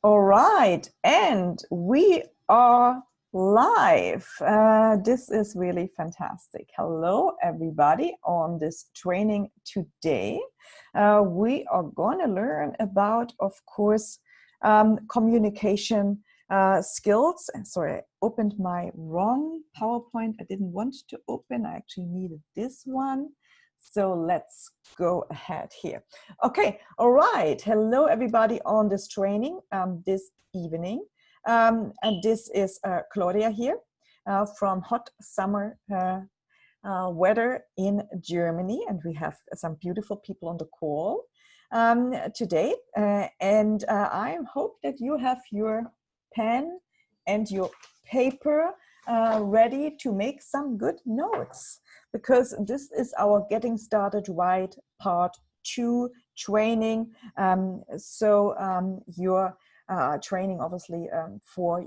All right, and we are live. This is really fantastic. Hello, everybody, on this training today. We are going to learn about, of course, communication skills. Sorry, I opened my wrong PowerPoint. I didn't want to open. I actually needed this one. So let's go ahead here. Okay, all right. Hello, everybody on this training this evening. And this is Claudia here from hot summer weather in Germany. And we have some beautiful people on the call today. And I hope that you have your pen and your paper ready to make some good notes, because this is our Getting Started Right Part 2 training. Your training obviously for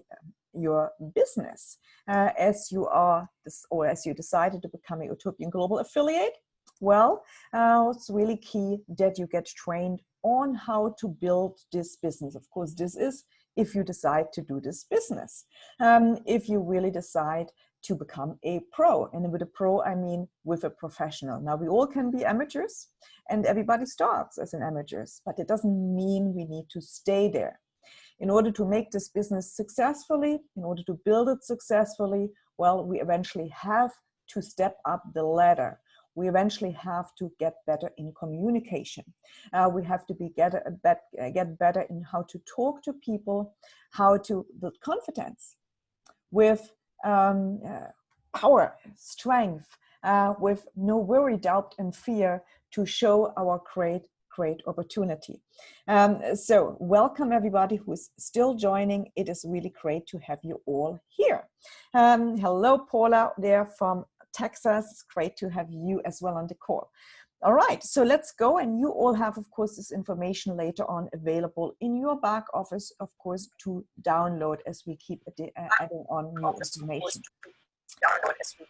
your business as you are or as you decided to become a Utopian Global affiliate. Well, it's really key that you get trained on how to build this business. Of course, this is if you decide to do this business. If you really decide to become a pro, and with a pro, I mean with a professional. Now, we all can be amateurs, and everybody starts as an amateur, but it doesn't mean we need to stay there. In order to make this business successfully, in order to build it successfully, well, we eventually have to step up the ladder. We eventually have to get better in communication. We have to get better in how to talk to people, how to build confidence with power, strength, with no worry, doubt, and fear to show our great opportunity. So welcome everybody who is still joining. It is really great to have you all here. Hello, Paula there from Texas. It's great to have you as well on the call. All right, so let's go. And you all have, of course, this information later on available in your back office, of course, to download as we keep adding on new information.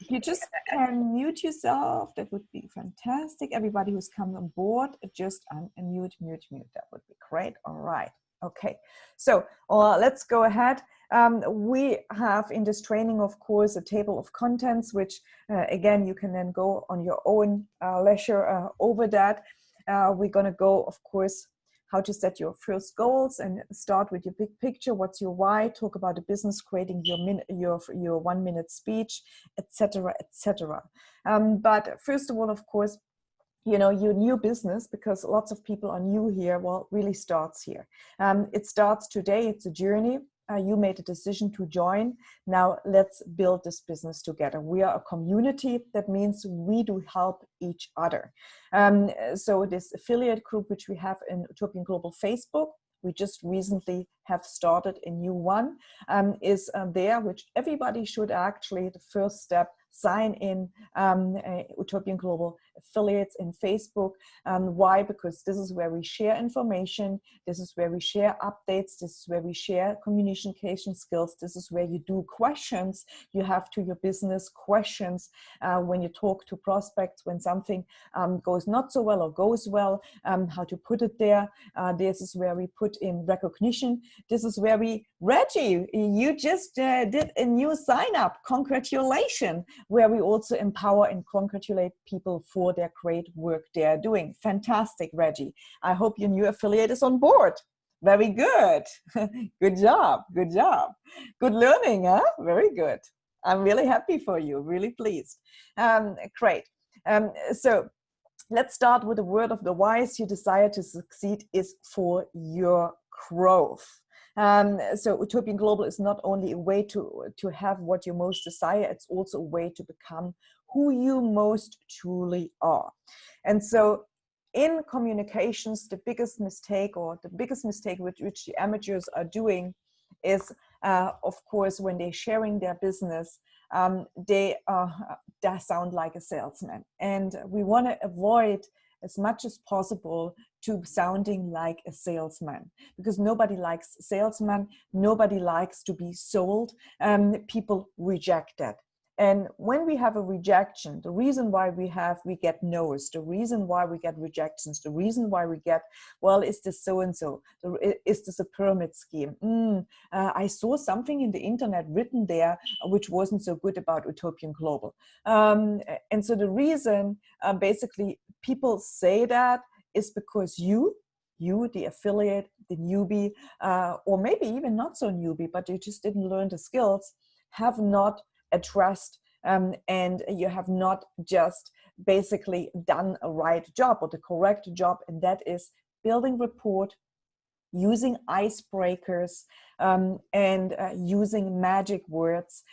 If you just can mute yourself, that would be fantastic. Everybody who's come on board, just unmute, mute. That would be great. All right. Okay. So let's go ahead. We have in this training, of course, a table of contents, which again, you can then go on your own leisure over that. We're going to go, of course, how to set your first goals and start with your big picture. What's your why? Talk about the business, creating your 1 minute speech, etc., etc. But first of all, of course, you know, your new business, because lots of people are new here, well, really starts here. It starts today. It's a journey. You made a decision to join. Now let's build this business together. We are a community. That means we do help each other. So this affiliate group, which we have in Utopian Global Facebook, we just recently have started a new one, is there, which everybody should actually, the first step, sign in Utopian Global affiliates in Facebook. Why? Because this is where we share information. This is where we share updates. This is where we share communication skills. This is where you do questions. You have to your business questions when you talk to prospects, when something goes not so well or goes well, how to put it there. This is where we put in recognition. This is where Reggie, you just did a new sign up. Congratulations. Where we also empower and congratulate people for their great work they are doing. Fantastic, Reggie. I hope your new affiliate is on board. Very good. Good job. Good job. Good learning, huh? Very good. I'm really happy for you. Really pleased. Great. So let's start with the word of the wise. Your desire to succeed is for your growth. So Utopian Global is not only a way to have what you most desire, it's also a way to become who you most truly are. And so in communications, the biggest mistake which the amateurs are doing is, of course, when they're sharing their business, they sound like a salesman. And we want to avoid as much as possible to sounding like a salesman, because nobody likes salesmen. Nobody likes to be sold. People reject that. And when we have a rejection, the reason why we get no's, the reason why we get rejections, the reason why we get, well, is this so-and-so? Is this a pyramid scheme? I saw something in the internet written there which wasn't so good about Utopian Global. And so the reason basically people say that is because you, the affiliate, the newbie, or maybe even not so newbie, but you just didn't learn the skills, have not addressed and you have not just basically done a right job or the correct job, and that is building rapport, using icebreakers, and using magic words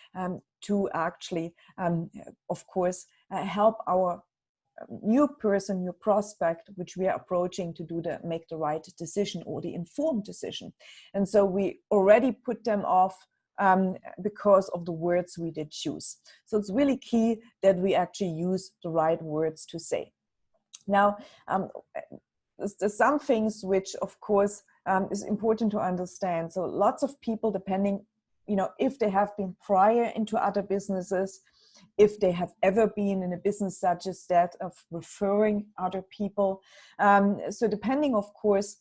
to actually, of course, help our new person, your prospect, which we are approaching to make the right decision or the informed decision. And so we already put them off because of the words we did choose. So it's really key that we actually use the right words to say. Now, there's some things which, of course, is important to understand. So lots of people, depending, if they have been prior into other businesses, if they have ever been in a business such as that of referring other people. So depending, of course,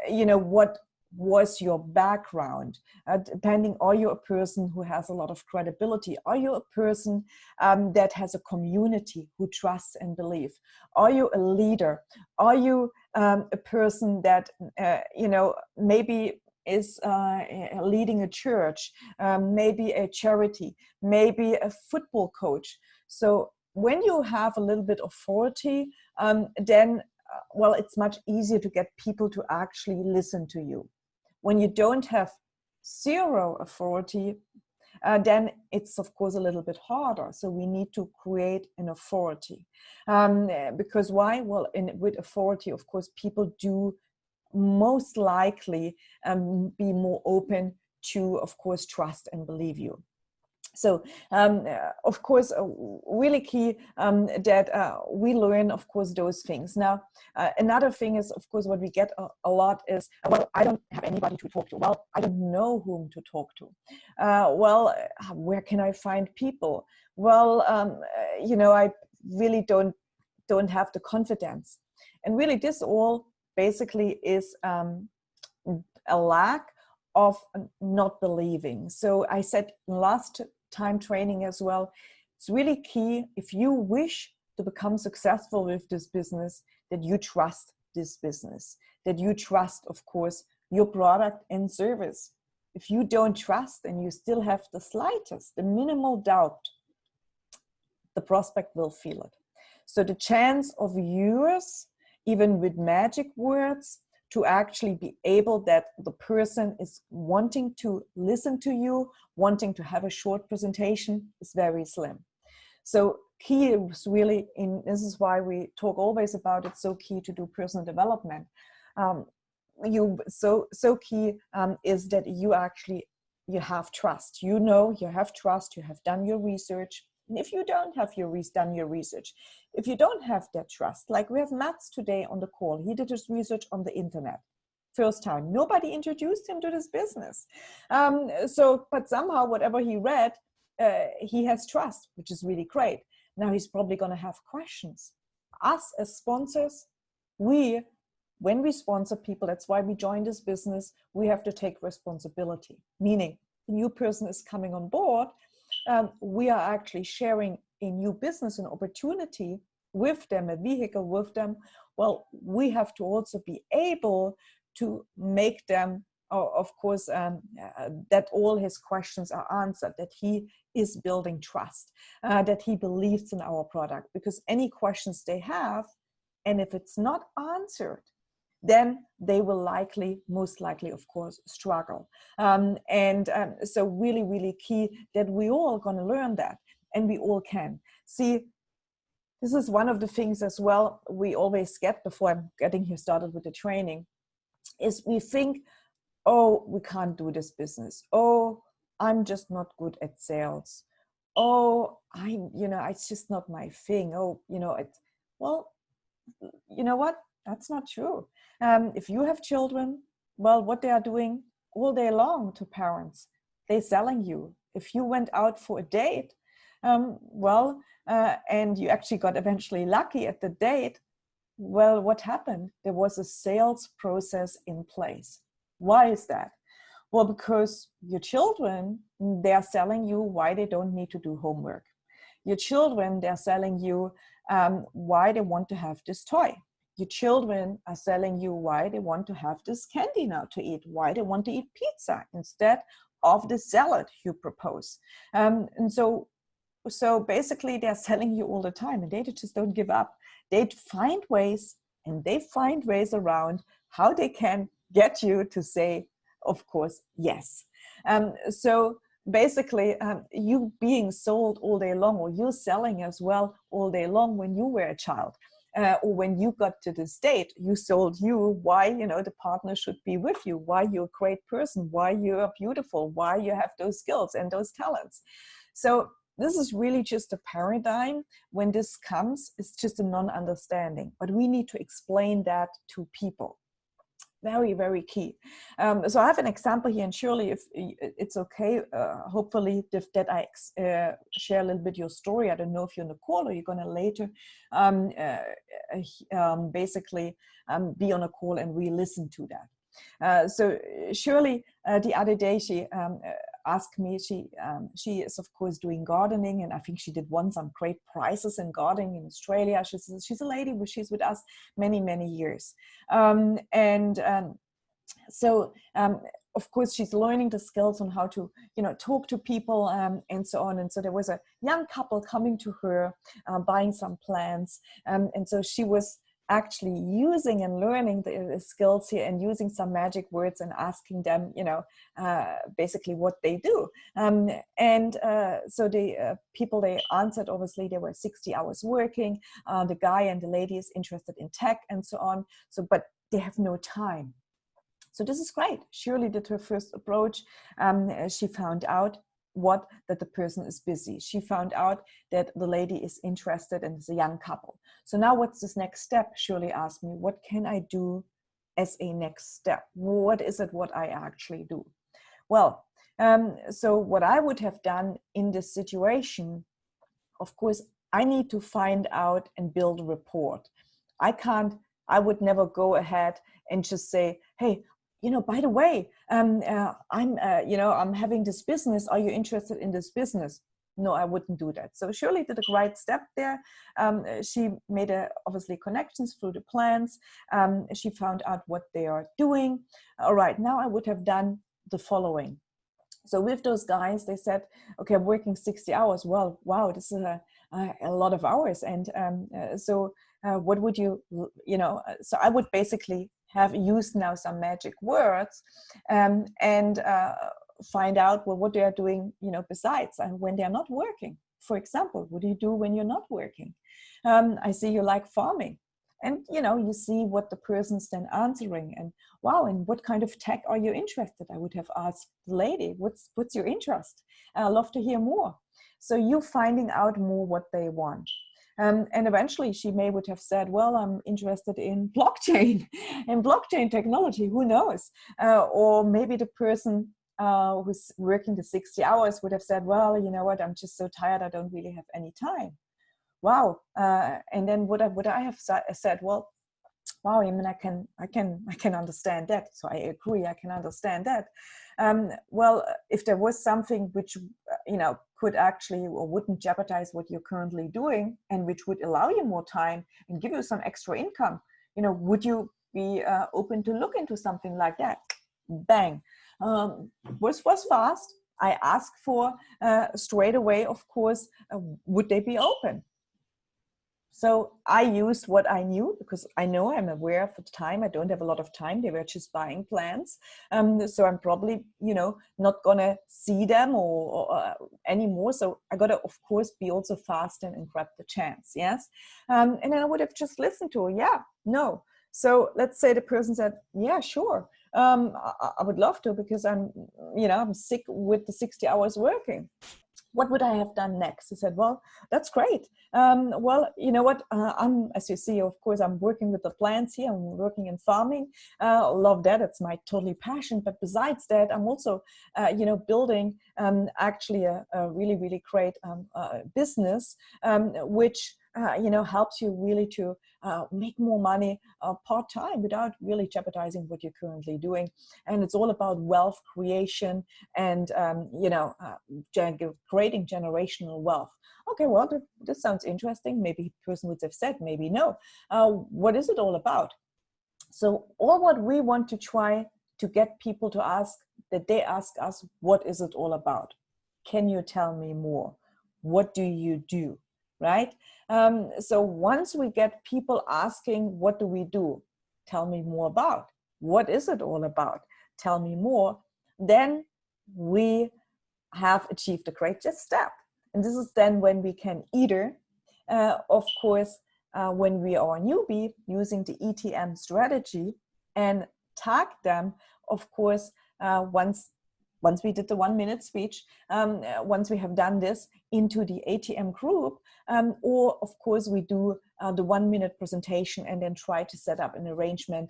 what was your background, depending, are you a person who has a lot of credibility? Are you a person that has a community who trusts and believes? Are you a leader? Are you a person that, maybe is leading a church, maybe a charity, maybe a football coach? So when you have a little bit of authority, then, well, it's much easier to get people to actually listen to you. When you don't have zero authority, then it's, of course, a little bit harder. So we need to create an authority. Because why? Well, with authority, of course, people do most likely be more open to, of course, trust and believe you. So, of course, really key that we learn, of course, those things. Now, another thing is, of course, what we get a lot is, well, I don't have anybody to talk to. Well, I don't know whom to talk to. Well, where can I find people? Well, I really don't have the confidence. And really, this all basically is a lack of not believing. So I said last time training as well, it's really key, if you wish to become successful with this business, that you trust this business, that you trust, of course, your product and service. If you don't trust and you still have the slightest, the minimal doubt, the prospect will feel it. So the chance of yours, even with magic words, to actually be able that the person is wanting to listen to you, wanting to have a short presentation, is very slim. So key is really, this is why we talk always about it, so key to do personal development. So key is that you have trust. You have trust, you have done your research. And if you don't have done your research, if you don't have that trust, like we have Mats today on the call, he did his research on the internet. First time, nobody introduced him to this business. But somehow, whatever he read, he has trust, which is really great. Now he's probably going to have questions. Us as sponsors, when we sponsor people, that's why we join this business, we have to take responsibility. Meaning, the new person is coming on board, we are actually sharing a new business, an opportunity with them, a vehicle with them. Well, we have to also be able to make them, of course, that all his questions are answered, that he is building trust, that he believes in our product. Because any questions they have, and if it's not answered, then they will most likely, of course, struggle. So really, really key that we all going to learn that, and we all can. See, this is one of the things as well we always get before I'm getting here started with the training, is we think, oh, we can't do this business. Oh, I'm just not good at sales. Oh, it's just not my thing. Oh, well, you know what? That's not true. If you have children, well, what they are doing all day long to parents, they're selling you. If you went out for a date, And you actually got eventually lucky at the date. Well, what happened? There was a sales process in place. Why is that? Well, because your children, they are selling you why they don't need to do homework. Your children, they're selling you why they want to have this toy. Your children are selling you why they want to have this candy now to eat, why they want to eat pizza instead of the salad you propose. And so basically they're selling you all the time, and they just don't give up. They find ways, and they find ways around how they can get you to say, of course, yes. So basically, you being sold all day long, or you selling as well all day long when you were a child, or when you got to this state, you sold you why, you know, the partner should be with you, why you're a great person, why you are beautiful, why you have those skills and those talents. So this is really just a paradigm. When this comes, it's just a non-understanding, but we need to explain that to people. Very, very key. So I have an example here, and surely if it's okay, hopefully that I share a little bit your story. I don't know if you're on the call or you're going to later basically be on a call and re-listen to that. So Shirley, the other day, she asked me, she is of course doing gardening, and I think she did won some great prizes in gardening in Australia. She's a lady, she's with us many years. So of course she's learning the skills on how to, you know, talk to people and so on. And so there was a young couple coming to her, buying some plants, and so she was actually using and learning the skills here, and using some magic words and asking them, you know, basically what they do. So the people, they answered, obviously they were 60 hours working. The guy and the lady is interested in tech and so on. So, but they have no time. So this is great. Shirley did her first approach. She found out that the person is busy. She found out that the lady is interested and is a young couple. So now what's this next step? Shirley asked me, what can I do as a next step? What is it what I actually do? Well, so what I would have done in this situation, of course, I need to find out and build a rapport. I would never go ahead and just say, hey, you know, by the way, I'm having this business. Are you interested in this business? No, I wouldn't do that. So Shirley did a great step there. She made obviously connections through the plans. She found out what they are doing. All right, now I would have done the following. So with those guys, they said, okay, I'm working 60 hours. Well, wow, this is a lot of hours. And what would you know, so I would basically have used now some magic words and find out, well, what they are doing, you know, besides, and when they're not working. For example, what do you do when you're not working? I see you like farming. And, you know, you see what the person's then answering, and wow, and what kind of tech are you interested? I would have asked the lady, what's your interest? I'd love to hear more. So you finding out more what they want. And eventually she would have said, well, I'm interested in blockchain and blockchain technology, who knows? Or maybe the person who's working the 60 hours would have said, well, you know what, I'm just so tired, I don't really have any time. Wow. And then would I have said, well, wow, I mean, I can understand that. So I agree, I can understand that. Well, if there was something which, you know, could actually or wouldn't jeopardize what you're currently doing, and which would allow you more time and give you some extra income, you know, would you be open to look into something like that? Bang. Was fast. I asked for straight away, of course, would they be open? So I used what I knew, because I know, I'm aware of the time. I don't have a lot of time. They were just buying plants. So I'm probably, you know, not going to see them or anymore. So I got to, of course, be also fast and grab the chance. Yes. And then I would have just listened to her. Yeah, no. So let's say the person said, yeah, sure. I would love to, because I'm sick with the 60 hours working. what would I have done next? He said, well, that's great. Well, you know what? As you see, of course, I'm working with the plants here. I'm working in farming. Love that. It's my totally passion. But besides that, I'm also, building actually a really, really great business, which helps you really to make more money part-time without really jeopardizing what you're currently doing. And it's all about wealth creation and, creating generational wealth. Okay, well, this sounds interesting. Maybe the person would have said, maybe no. What is it all about? So all what we want to try to get people to ask, that they ask us, what is it all about? Can you tell me more? What do you do? Right? So once we get people asking, what do we do? Tell me more about. What is it all about? Tell me more. Then we have achieved a great step. And this is then when we can either, of course, when we are a newbie, using the ETM strategy and tag them, of course, once we did the 1 minute speech, once we have done this, into the ATM group, or of course we do the 1 minute presentation and then try to set up an arrangement,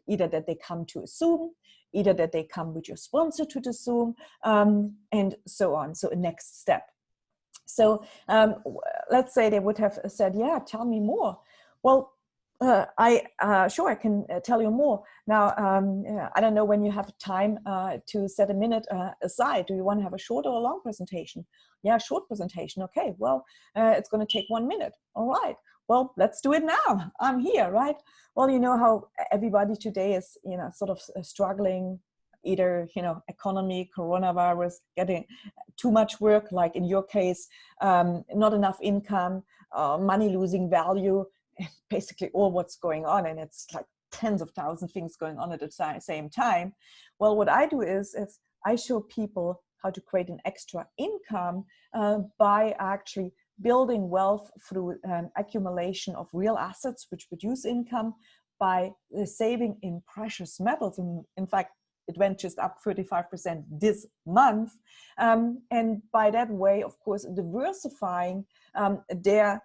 either that they come to a Zoom, either that they come with your sponsor to the Zoom, and so on. So a next step. So let's say they would have said, yeah, tell me more. Well, sure, I can tell you more. Now, I don't know when you have time to set a minute aside. Do you want to have a short or a long presentation? Yeah, short presentation. Okay, well, it's going to take 1 minute. All right. Well, let's do it now. I'm here, right? Well, you know how everybody today is, sort of struggling, either, economy, coronavirus, getting too much work, like in your case, not enough income, money losing value, basically all what's going on, and it's like tens of thousands of things going on at the same time. Well, what I do is I show people how to create an extra income by actually building wealth through accumulation of real assets which produce income, by saving in precious metals. In fact, it went just up 35% this month. And by that way, of course, diversifying their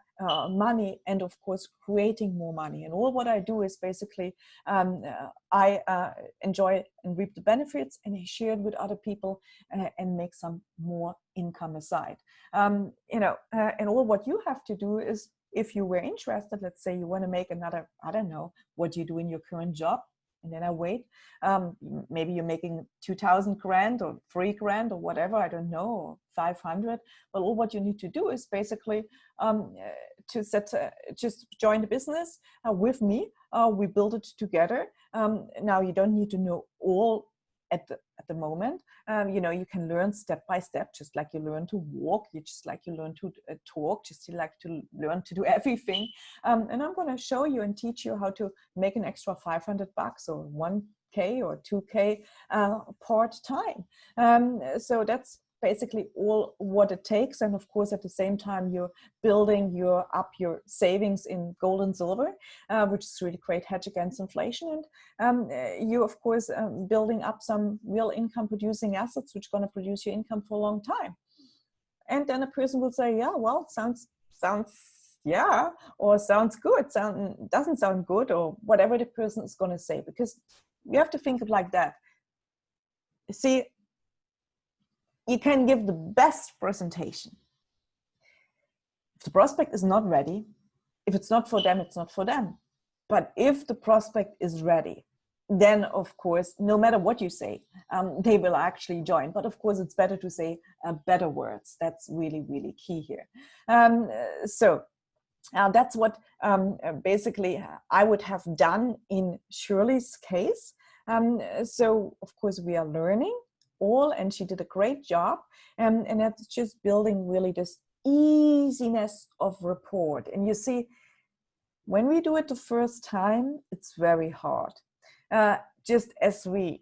money and, of course, creating more money. And all what I do is basically I enjoy and reap the benefits, and I share it with other people and make some more income aside. And all what you have to do is, if you were interested, let's say you want to make another, I don't know what you do in your current job, and then I wait. Maybe you're making 2,000 grand or 3 grand or whatever, I don't know, or 500. But all what you need to do is basically just join the business with me. We build it together. Now you don't need to know all at the moment. You can learn step by step, just like you learn to walk, just like you learn to talk, just like to learn to do everything. And I'm going to show you and teach you how to make an extra $500 or 1K or 2K part-time. So that's basically all what it takes. And of course, at the same time, you're building up your savings in gold and silver, which is really great hedge against inflation. And you, of course, building up some real income producing assets, which are going to produce your income for a long time. And then a person will say, yeah, well, sounds yeah, or sounds good, doesn't sound good, or whatever the person is going to say, because you have to think of like that. See, you can give the best presentation. If the prospect is not ready, if it's not for them, it's not for them. But if the prospect is ready, then of course, no matter what you say, they will actually join. But of course, it's better to say better words. That's really, really key here. So that's what basically I would have done in Shirley's case. So of course, we are learning all, and she did a great job, and that's just building really this easiness of rapport. And you see, when we do it the first time, it's very hard, just as we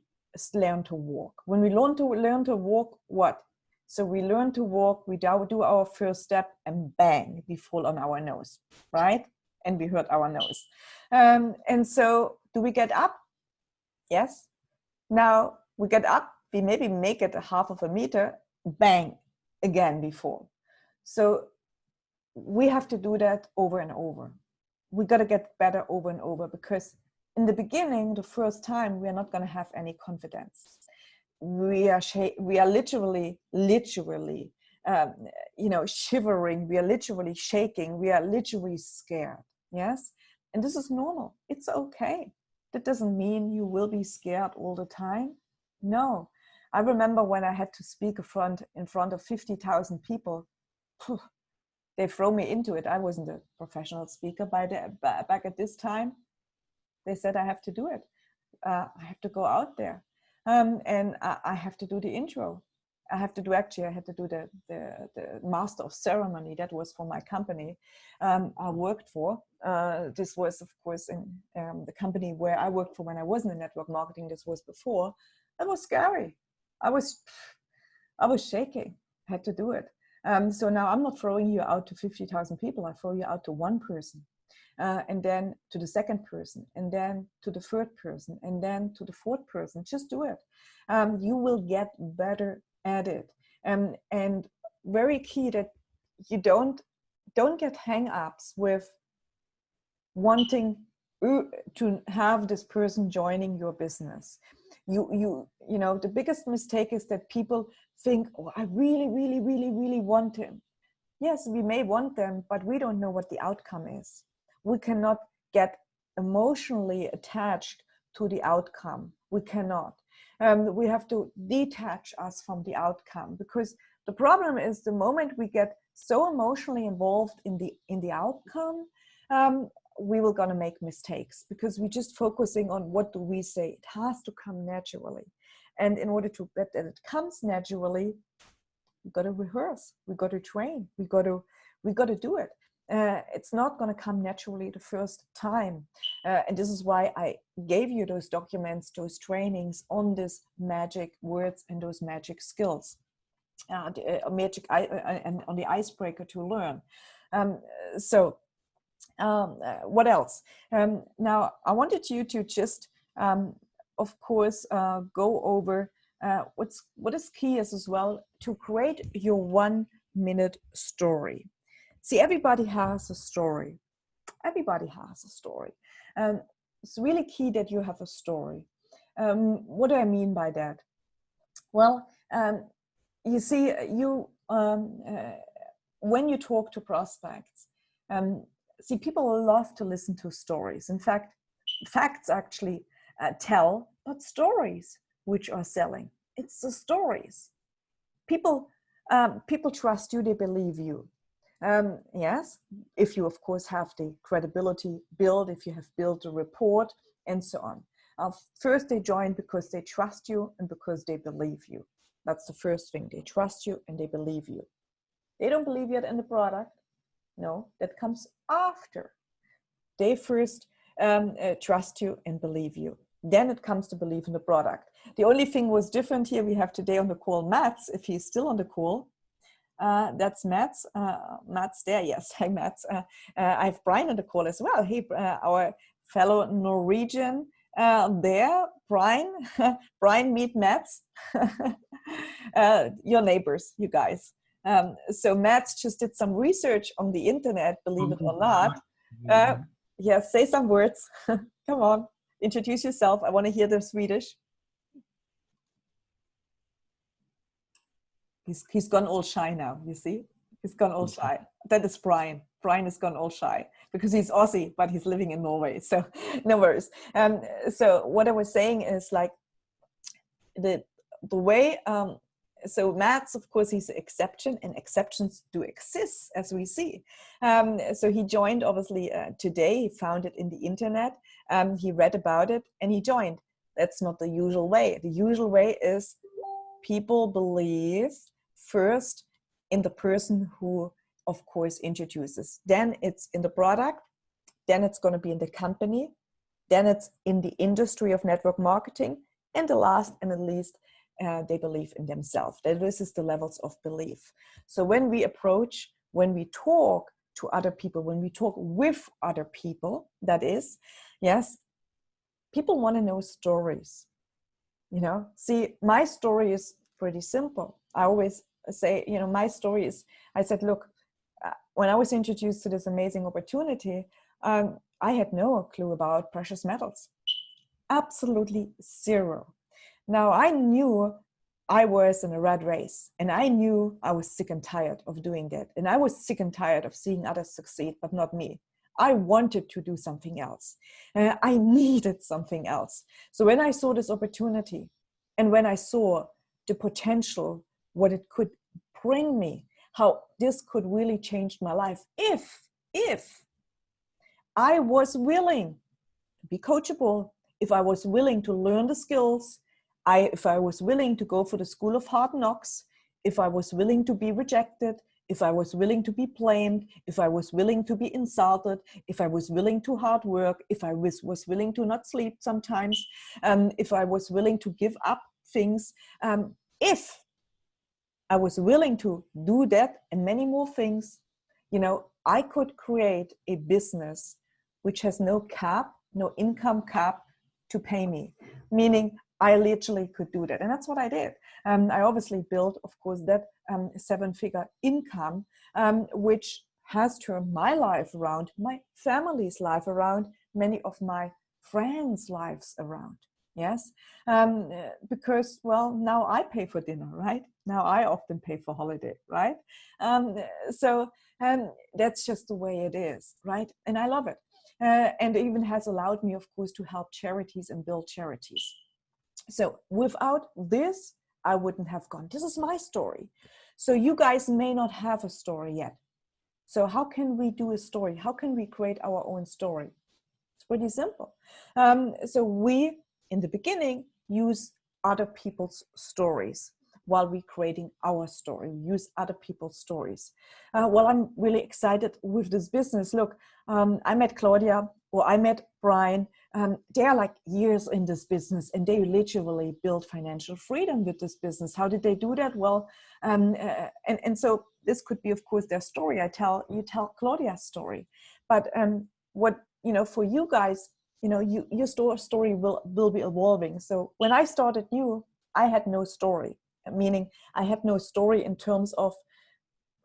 learn to walk. When we learn to walk, what? So we learn to walk, we do our first step, and bang, we fall on our nose, right? And we hurt our nose. And so do we get up? Yes. Now we get up, we maybe make it a half of a meter, bang, again before. So we have to do that over and over. We got to get better over and over, because in the beginning, the first time, we are not going to have any confidence. We are literally, shivering. We are literally shaking. We are literally scared. Yes, and this is normal. It's okay. That doesn't mean you will be scared all the time. No, I remember when I had to speak in front of 50,000 people. They throw me into it. I wasn't a professional speaker back at this time. They said I have to do it. I have to go out there, and I have to do the intro. I had to do the master of ceremony. That was for my company I worked for. This was, of course, in the company where I worked for when I was in network marketing. This was before. It was scary. I was shaking. I had to do it. So now I'm not throwing you out to 50,000 people. I throw you out to one person, and then to the second person, and then to the third person, and then to the fourth person. Just do it. You will get better at it. And very key that you don't get hang-ups with wanting to have this person joining your business. You know, the biggest mistake is that people think, oh, I really, really, really, really want him. Yes, we may want them, but we don't know what the outcome is. We cannot get emotionally attached to the outcome. We cannot. We have to detach us from the outcome, because the problem is the moment we get so emotionally involved in the outcome, we will gonna make mistakes, because we're just focusing on what do we say. It has to come naturally, and in order to that it comes naturally, we got to rehearse, we got to train, we got to do it. It's not going to come naturally the first time, and this is why I gave you those documents, those trainings on this magic words and those magic skills, and on the icebreaker to learn. What else? Now I wanted you to just, of course, go over what is key is as well to create your 1 minute story. See, everybody has a story. Everybody has a story. It's really key that you have a story. What do I mean by that? Well, you see, when you talk to prospects, see, people love to listen to stories. In fact, facts actually tell, but stories which are selling. It's the stories. People trust you, they believe you. Yes, if you, of course, have the credibility built, if you have built a report, and so on. First, they join because they trust you and because they believe you. That's the first thing. They trust you and they believe you. They don't believe yet in the product. No, that comes after. They first trust you and believe you. Then it comes to believe in the product. The only thing was different here. We have today on the call Mats, if he's still on the call. That's Mats. Mats there, yes. Hi, Mats. I have Brian on the call as well. Hey, our fellow Norwegian there. Brian. Brian, meet Mats. Your neighbors, you guys. So Mats just did some research on the internet, believe it or not. Yeah, say some words. Come on, introduce yourself. I want to hear the Swedish. He's gone all shy now, you see? He's gone all shy. That is Brian. Brian has gone all shy because he's Aussie, but he's living in Norway. So no worries. So what I was saying is like the way, so Mats, of course, he's an exception, and exceptions do exist, as we see. So he joined, obviously, today. He found it in the internet. He read about it, and he joined. That's not the usual way. The usual way is people believe first in the person who, of course, introduces. Then it's in the product. Then it's going to be in the company. Then it's in the industry of network marketing. And the last and the least, they believe in themselves. This is the levels of belief. So when we approach, when we talk to other people, when we talk with other people, that is, yes, people want to know stories. You know, see, my story is pretty simple. I always say, you know, my story is, I said, look, when I was introduced to this amazing opportunity, I had no clue about precious metals. Absolutely zero. Now, I knew I was in a rat race, and I knew I was sick and tired of doing that. And I was sick and tired of seeing others succeed, but not me. I wanted to do something else. I needed something else. So when I saw this opportunity, and when I saw the potential, what it could bring me, how this could really change my life, if I was willing to be coachable, if I was willing to learn the skills, if I was willing to go for the school of hard knocks, if I was willing to be rejected, if I was willing to be blamed, if I was willing to be insulted, if I was willing to hard work, if I was willing to not sleep sometimes, if I was willing to give up things, if I was willing to do that and many more things, you know, I could create a business which has no cap, no income cap to pay me, meaning I literally could do that. And that's what I did. I obviously built, of course, that 7-figure income, which has turned my life around, my family's life around, many of my friends' lives around. Yes, because, well, now I pay for dinner, right? Now I often pay for holiday, right? So that's just the way it is, right? And I love it. And it even has allowed me, of course, to help charities and build charities. So without this, I wouldn't have gone. This is my story. So you guys may not have a story yet. So how can we do a story? How can we create our own story? It's pretty simple. So we, in the beginning, use other people's stories while we're creating our story. We use other people's stories. Well, I'm really excited with this business. Look, I met Claudia, or I met Brian. They are like years in this business, and they literally built financial freedom with this business. How did they do that? Well, and so this could be, of course, their story. You tell Claudia's story. But what, you know, for you guys, you know, your story will be evolving. So when I started new, I had no story, meaning I had no story in terms of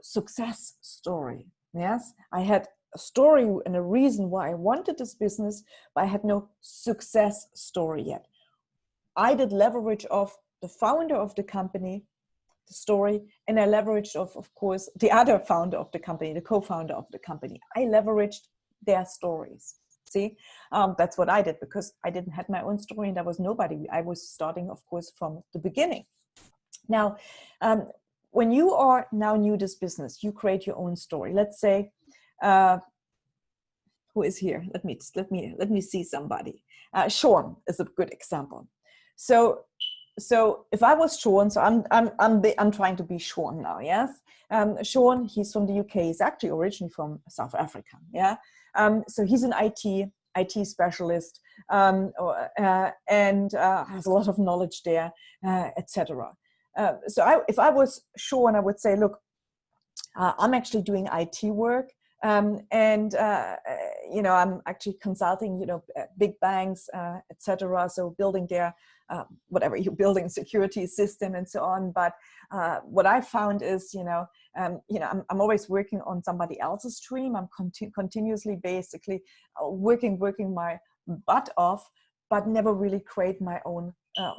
success story. Yes, I had a story and a reason why I wanted this business, but I had no success story yet. I did leverage of the founder of the company, the story, and I leveraged of course, the other founder of the company, the co-founder of the company. I leveraged their stories. See, that's what I did, because I didn't have my own story and there was nobody. I was starting, of course, from the beginning. Now, when you are now new to this business, you create your own story. Let's say, who is here? Let me see somebody. Sean is a good example. So if I was Sean, so I'm trying to be Sean now. Yes, Sean, he's from the UK. He's actually originally from South Africa. Yeah, so he's an IT specialist, and has a lot of knowledge there, etc. So if I was Sean, I would say, look, I'm actually doing IT work. You know, I'm actually consulting, you know, big banks, etc. So building their, whatever you're building, security system and so on. But what I found is, I'm always working on somebody else's dream. I'm continuously basically working my butt off, but never really create my own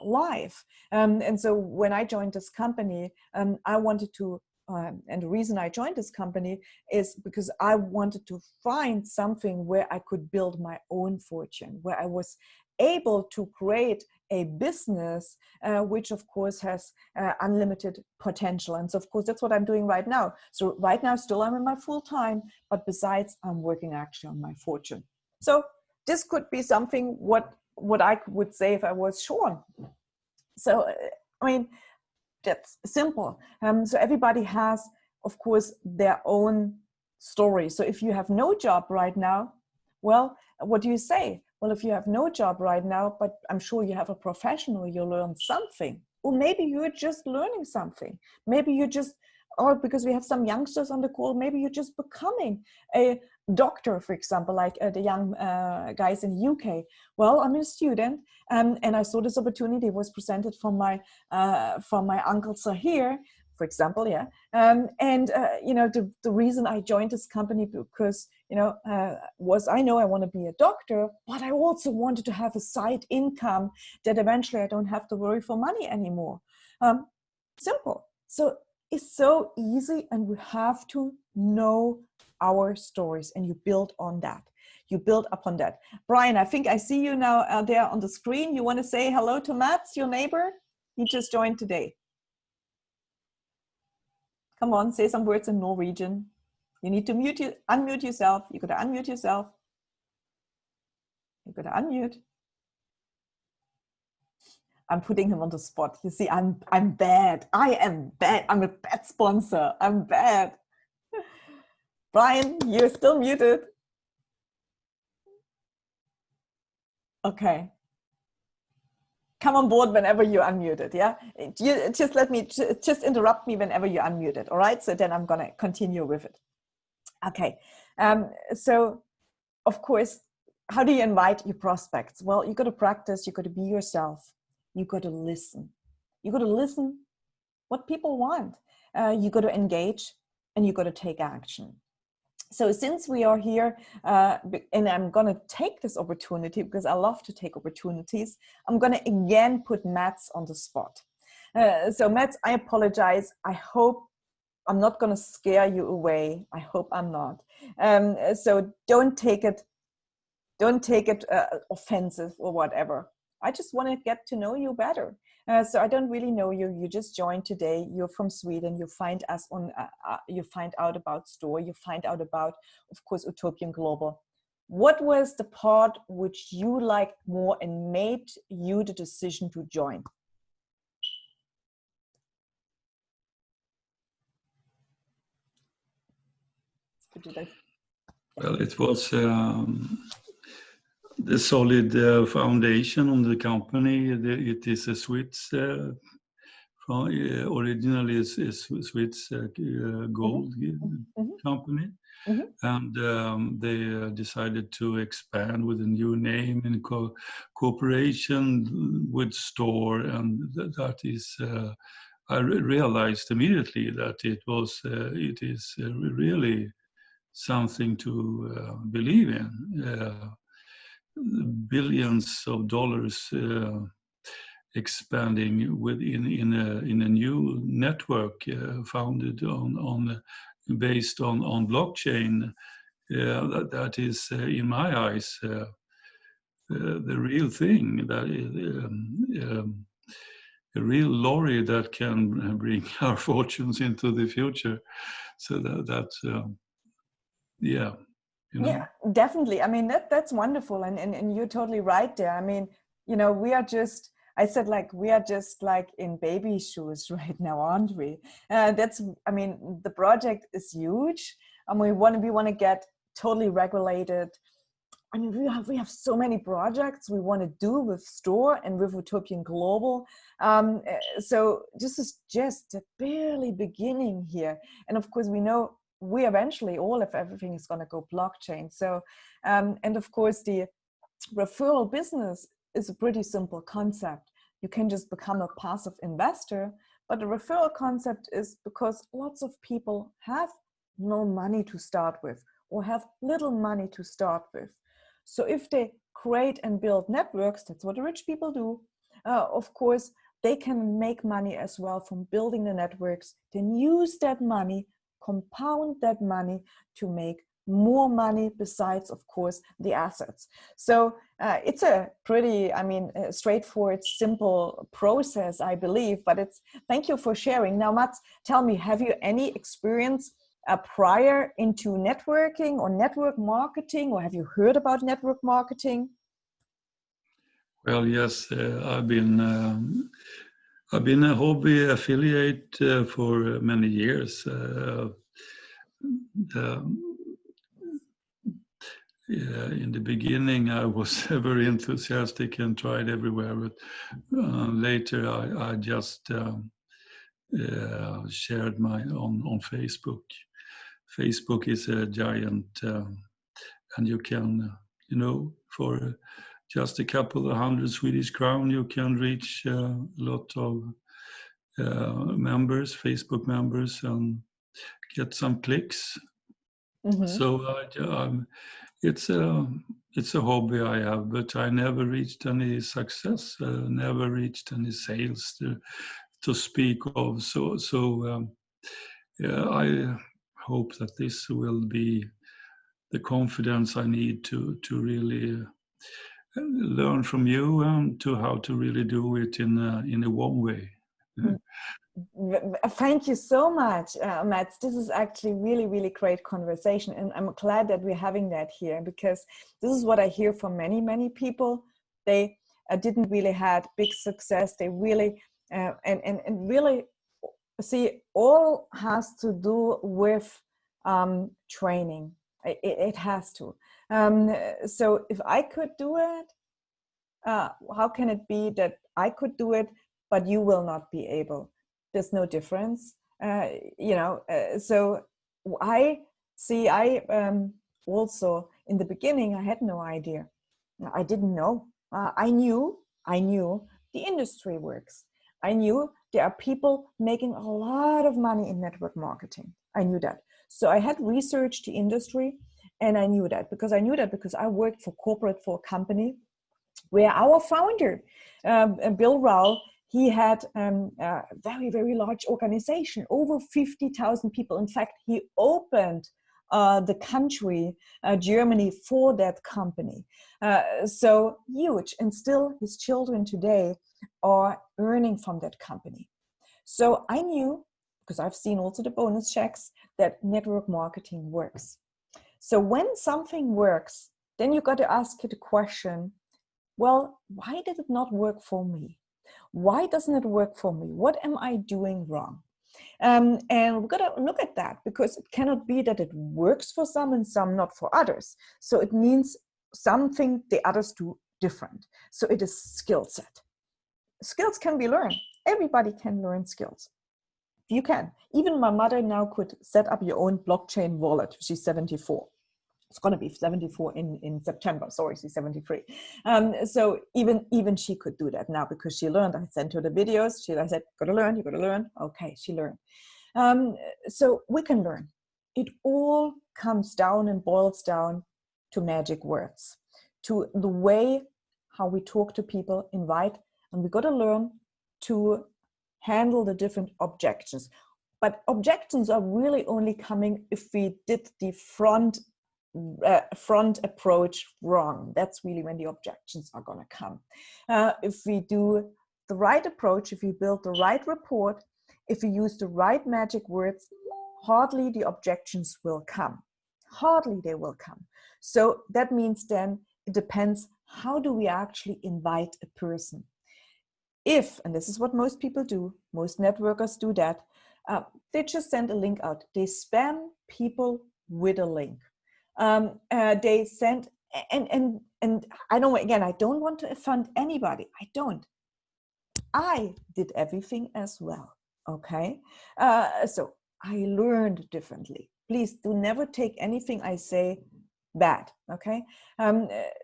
life. And so when I joined this company, I wanted to, and the reason I joined this company is because I wanted to find something where I could build my own fortune, where I was able to create a business, which of course has unlimited potential. And so of course, that's what I'm doing right now. So right now, still I'm in my full time, but besides, I'm working actually on my fortune. So this could be something what I would say if I was Sean. So, I mean, that's simple. So everybody has, of course, their own story. So if you have no job right now, well, what do you say? Well, if you have no job right now, but I'm sure you have a professional, you learn something. Or maybe you're just learning something. Maybe you're just, or because we have some youngsters on the call, maybe you're just becoming a doctor, for example, like the young guys in the UK. Well, I'm a student, and I saw this opportunity was presented from my uncle Sahir, for example, yeah. You know, the reason I joined this company because, you know, was I know I want to be a doctor, but I also wanted to have a side income that eventually I don't have to worry for money anymore. Simple. So it's so easy, and we have to know our stories, and you build on that. You build upon that. Brian, I think I see you now there on the screen. You want to say hello to Mats, your neighbor? He just joined today. Come on, say some words in Norwegian. You need to unmute yourself. You got to unmute yourself. You got to unmute. I'm putting him on the spot. You see, I'm bad. I am bad. I'm a bad sponsor. I'm bad. Brian, you're still muted. Okay. Come on board whenever you're unmuted, yeah? You just just interrupt me whenever you're unmuted, all right? So then I'm gonna continue with it. Okay, so of course, how do you invite your prospects? Well, you gotta practice, you gotta be yourself, you gotta listen. You gotta listen what people want. You gotta engage, and you gotta take action. So since we are here, and I'm going to take this opportunity because I love to take opportunities, I'm going to again put Mats on the spot. So Mats, I apologize. I hope I'm not going to scare you away. I hope I'm not. So don't take it offensive or whatever. I just want to get to know you better. So I don't really know you. You just joined today. You're from Sweden. You find us on. You find out about Store. You find out about, of course, Utopian Global. What was the part which you liked more and made you the decision to join? Well, it was the solid foundation on the company. It is a Swiss, originally it's a Swiss gold company. And they decided to expand with a new name in cooperation with Store, and that is I realized immediately that it is really something to believe in. Billions of dollars expanding in a new network founded based on blockchain. That is, in my eyes, the real thing. That is, a real lorry that can bring our fortunes into the future. So that's yeah. You know? Yeah, definitely. I mean, that's wonderful. And you're totally right there. I mean, you know, I said, like, we are just like in baby shoes right now, aren't we? I mean, the project is huge, and we want to get totally regulated. I mean, we have so many projects we want to do with Store and with Utopian Global. So this is just the barely beginning here. And of course, we know we eventually, all of everything is going to go blockchain. So, and of course, the referral business is a pretty simple concept. You can just become a passive investor, but the referral concept is because lots of people have no money to start with or have little money to start with. So if they create and build networks, that's what the rich people do. Of course, they can make money as well from building the networks, then use that money, compound that money to make more money besides, of course, the assets. So it's a pretty, I mean, straightforward, simple process, I believe, but thank you for sharing. Now, Mats, tell me, have you any experience prior into networking or network marketing, or have you heard about network marketing? Well, yes, I've been a hobby affiliate for many years. In the beginning, I was very enthusiastic and tried everywhere, but later I just shared my on Facebook. Facebook is a giant, and you can, you know, for just a couple of hundred Swedish crown, you can reach a lot of members, Facebook members, and get some clicks. So it's a hobby I have, but I never reached any success, never reached any sales to speak of. So yeah, I hope that this will be the confidence I need to really learn from you and to how to really do it in a warm way. Thank you so much, Mats. This is actually really, really great conversation. And I'm glad that we're having that here, because this is what I hear from many, many people. They didn't really had big success. They really, and really, see, all has to do with training. It has to. So if I could do it, how can it be that I could do it, but you will not be able? There's no difference, so I see, also in the beginning, I had no idea. I didn't know. I knew the industry works. I knew there are people making a lot of money in network marketing. I knew that. So I had researched the industry, and I knew that because I worked for a company where our founder, Bill Rowell, he had a very, very large organization, over 50,000 people. In fact, he opened the country, Germany, for that company. So huge. And still his children today are earning from that company. So I knew, because I've seen also the bonus checks, that network marketing works. So when something works, then you got to ask the question, well, why did it not work for me? Why doesn't it work for me? What am I doing wrong? And we've got to look at that, because it cannot be that it works for some and some not for others. So it means something the others do different. So it is skill set. Skills can be learned. Everybody can learn skills. You can. Even my mother now could set up your own blockchain wallet. She's 74. It's going to be 74 in September. Sorry, she's 73. So even she could do that now, because she learned. I sent her the videos. I said, got to learn, you got to learn. Okay, she learned. So we can learn. It all comes down and boils down to magic words, to the way how we talk to people, invite, and we got to learn to handle the different objections. But objections are really only coming if we did the front approach wrong. That's really when the objections are going to come. If we do the right approach, if we build the right report, if we use the right magic words, hardly the objections will come. Hardly they will come. So that means then it depends, how do we actually invite a person? If, and this is what most people do, most networkers do that, they just send a link out. They spam people with a link. They send, and I don't, again, I don't want to offend anybody. I don't. I did everything as well. Okay. So I learned differently. Please do never take anything I say bad. Okay.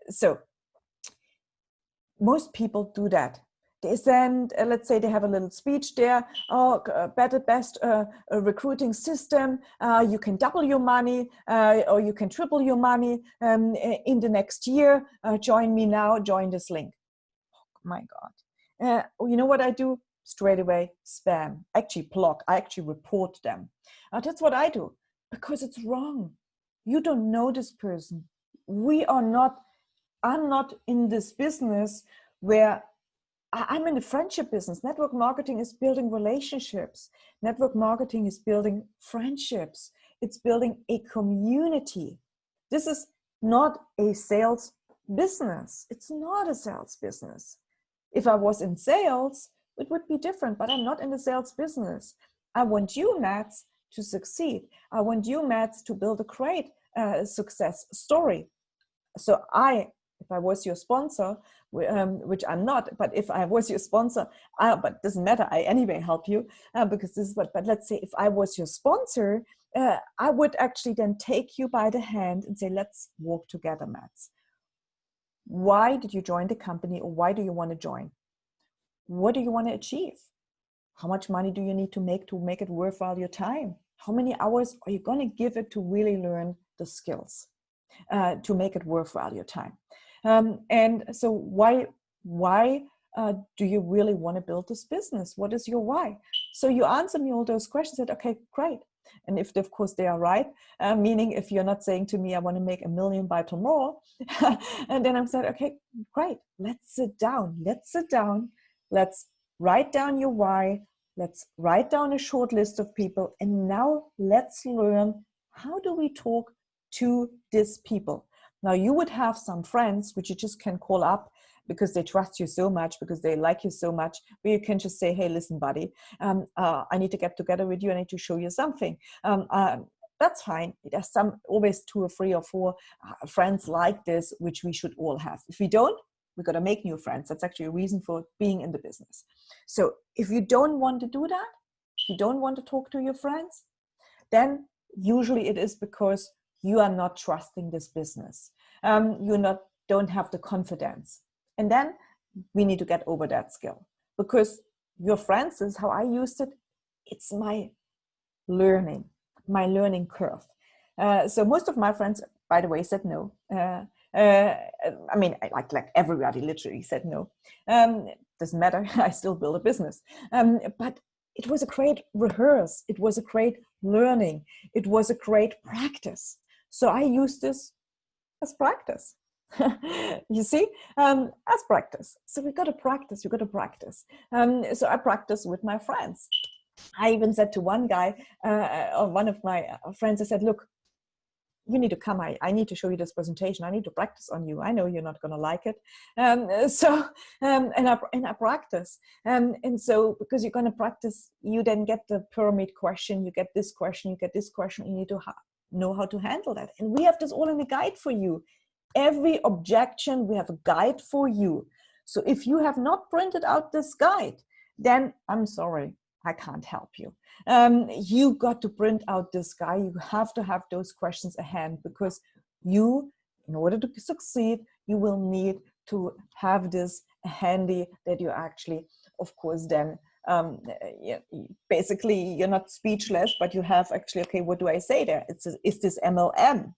So most people do that. They send, let's say they have a little speech there, best recruiting system, you can double your money or you can triple your money in the next year, join me now, join this link. Oh my God. You know what I do? Straight away, spam, actually block, I actually report them. That's what I do, because it's wrong. You don't know this person. I'm not in this business where I'm in the friendship business. Network marketing is building relationships. Network marketing is building friendships. It's building a community. This is not a sales business. It's not a sales business. If I was in sales, it would be different, but I'm not in the sales business. I want you, Mats, to succeed. I want you, Mats, to build a great success story. So if I was your sponsor, which I'm not, but if I was your sponsor, but it doesn't matter, I anyway help you because this is what, but let's say if I was your sponsor, I would actually then take you by the hand and say, let's walk together, Mats. Why did you join the company, or why do you want to join? What do you want to achieve? How much money do you need to make it worthwhile your time? How many hours are you going to give it to really learn the skills to make it worthwhile your time? And so why do you really want to build this business? What is your why? So you answer me all those questions, said, okay, great. And if, of course, they are right, meaning if you're not saying to me, I want to make $1 million by tomorrow, and then I'm saying, okay, great, let's sit down, let's write down your why, let's write down a short list of people, and now let's learn, how do we talk to these people? Now, you would have some friends which you just can call up because they trust you so much, because they like you so much, where you can just say, hey, listen, buddy, I need to get together with you. I need to show you something. That's fine. There's always 2 or 3 or 4 friends like this, which we should all have. If we don't, we've got to make new friends. That's actually a reason for being in the business. So if you don't want to do that, if you don't want to talk to your friends, then usually it is because you are not trusting this business. You don't have the confidence. And then we need to get over that skill, because your friends is how I used it. It's my learning curve. So most of my friends, by the way, said no. I mean, like everybody literally said no. Doesn't matter. I still build a business. But it was a great rehearse. It was a great learning. It was a great practice. So I use this as practice. You see, as practice. So we got to practice. You got to practice. So I practice with my friends. I even said to one guy, or one of my friends, I said, look, you need to come. I need to show you this presentation. I need to practice on you. I know you're not going to like it. And I practice. And so because you're going to practice, you then get the pyramid question. You get this question. You get this question. You need to know how to handle that. And we have this all in the guide for you. Every objection, we have a guide for you. So if you have not printed out this guide, then I'm sorry, I can't help you. You got to print out this guide. You have to have those questions at hand, because you, in order to succeed, you will need to have this handy, that you actually, of course, then basically you're not speechless, but you have actually, okay, what do I say there? Is this MLM?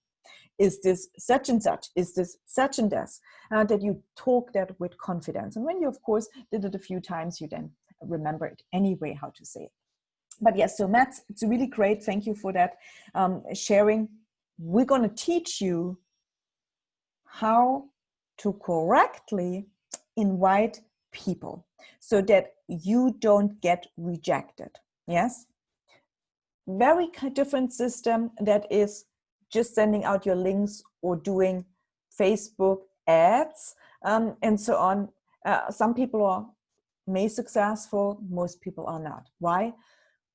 Is this such and such? Is this such and this? That you talk that with confidence. And when you, of course, did it a few times, you then remember it anyway, how to say it. But yes, so Matt, it's really great. Thank you for that sharing. We're going to teach you how to correctly invite people so that you don't get rejected. Yes? Very different system that is just sending out your links or doing Facebook ads and so on. Some people are may successful, most people are not. Why?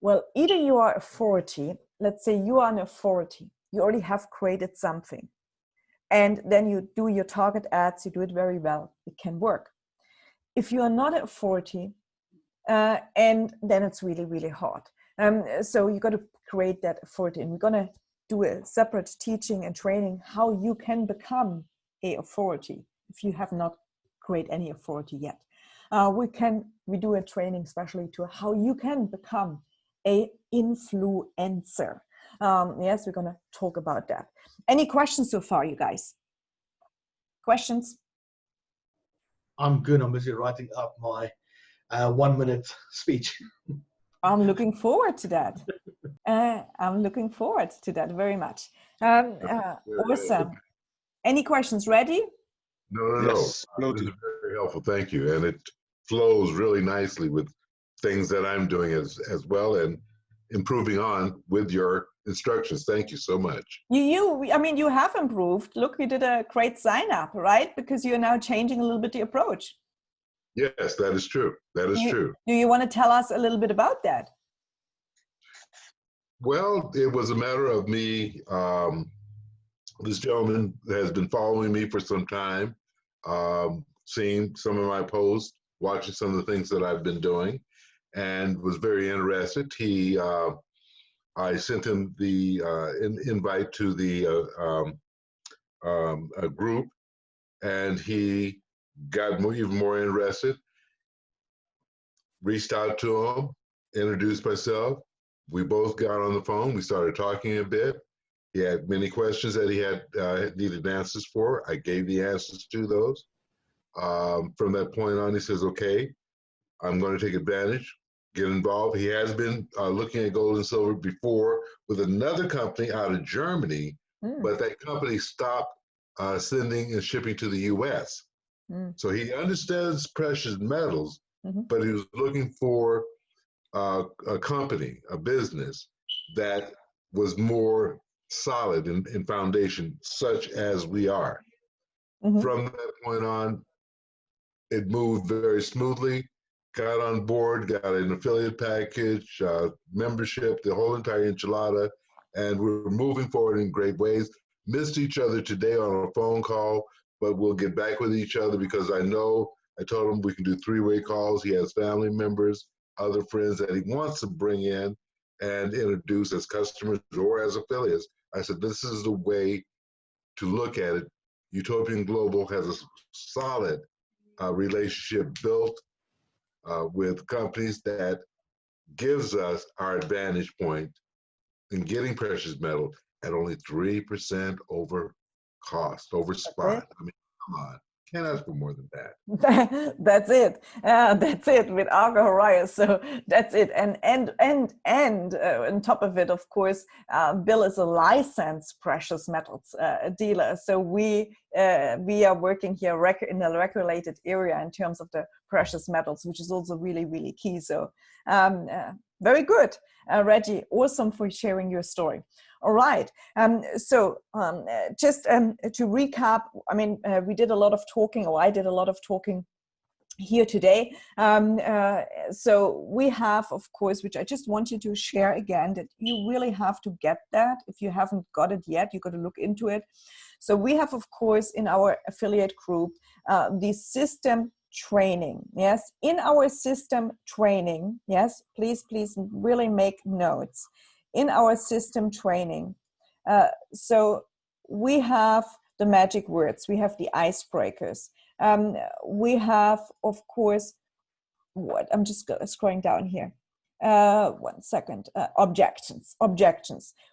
Well, either you are authority, let's say you are an authority, you already have created something, and then you do your target ads, you do it very well, it can work. If you are not an authority, and then it's really, really hard. So you got to create that authority, and we're going to do a separate teaching and training how you can become a authority if you have not created any authority yet. We do a training especially to how you can become a influencer. Yes, we're going to talk about that. Any questions so far, you guys? Questions? I'm good. I'm busy writing up my 1-minute speech. I'm looking forward to that. I'm looking forward to that very much. Awesome. Any questions? Ready? No. Yes. This is very helpful. Thank you. And it flows really nicely with things that I'm doing as well, and improving on with your instructions. Thank you so much. I mean, you have improved. Look, you did a great sign up, right? Because you're now changing a little bit the approach. Yes, that is true. That is true. Do you want to tell us a little bit about that? Well, it was a matter of me. This gentleman has been following me for some time, seeing some of my posts, watching some of the things that I've been doing, and was very interested. I sent him the invite to the group, and he got even more interested. Reached out to him, introduced myself. We both got on the phone. We started talking a bit. He had many questions that he had needed answers for. I gave the answers to those. From that point on, he says, okay, I'm going to take advantage, get involved. He has been looking at gold and silver before with another company out of Germany, but that company stopped sending and shipping to the U.S. So he understands precious metals, but he was looking for a company, a business that was more solid in foundation, such as we are. From that point on, it moved very smoothly, got on board, got an affiliate package, membership, the whole entire enchilada, and we're moving forward in great ways. Missed each other today on a phone call, but we'll get back with each other because I told him we can do three-way calls. He has family members, other friends that he wants to bring in and introduce as customers or as affiliates. I said, this is the way to look at it. Utopian Global has a solid relationship built with companies that gives us our advantage point in getting precious metal at only 3% over cost, over spot. I mean, come on. Can't ask for more than that. That's it. That's it with Argo Horizon. So that's it. And on top of it, of course, Bill is a licensed precious metals dealer. So we are working here in a regulated area in terms of the precious metals, which is also really, really key. So very good, Reggie. Awesome for sharing your story. All right. Just to recap, I mean, we did a lot of talking, or I did a lot of talking here today. So we have, of course, which I just want you to share again, that you really have to get that. If you haven't got it yet, you got to look into it. So we have, of course, in our affiliate group, the system training. Yes, in our system training. Yes, please really make notes. In our system training, so we have the magic words, we have the icebreakers, we have, of course, what I'm just scrolling down here. 1 second. Objections.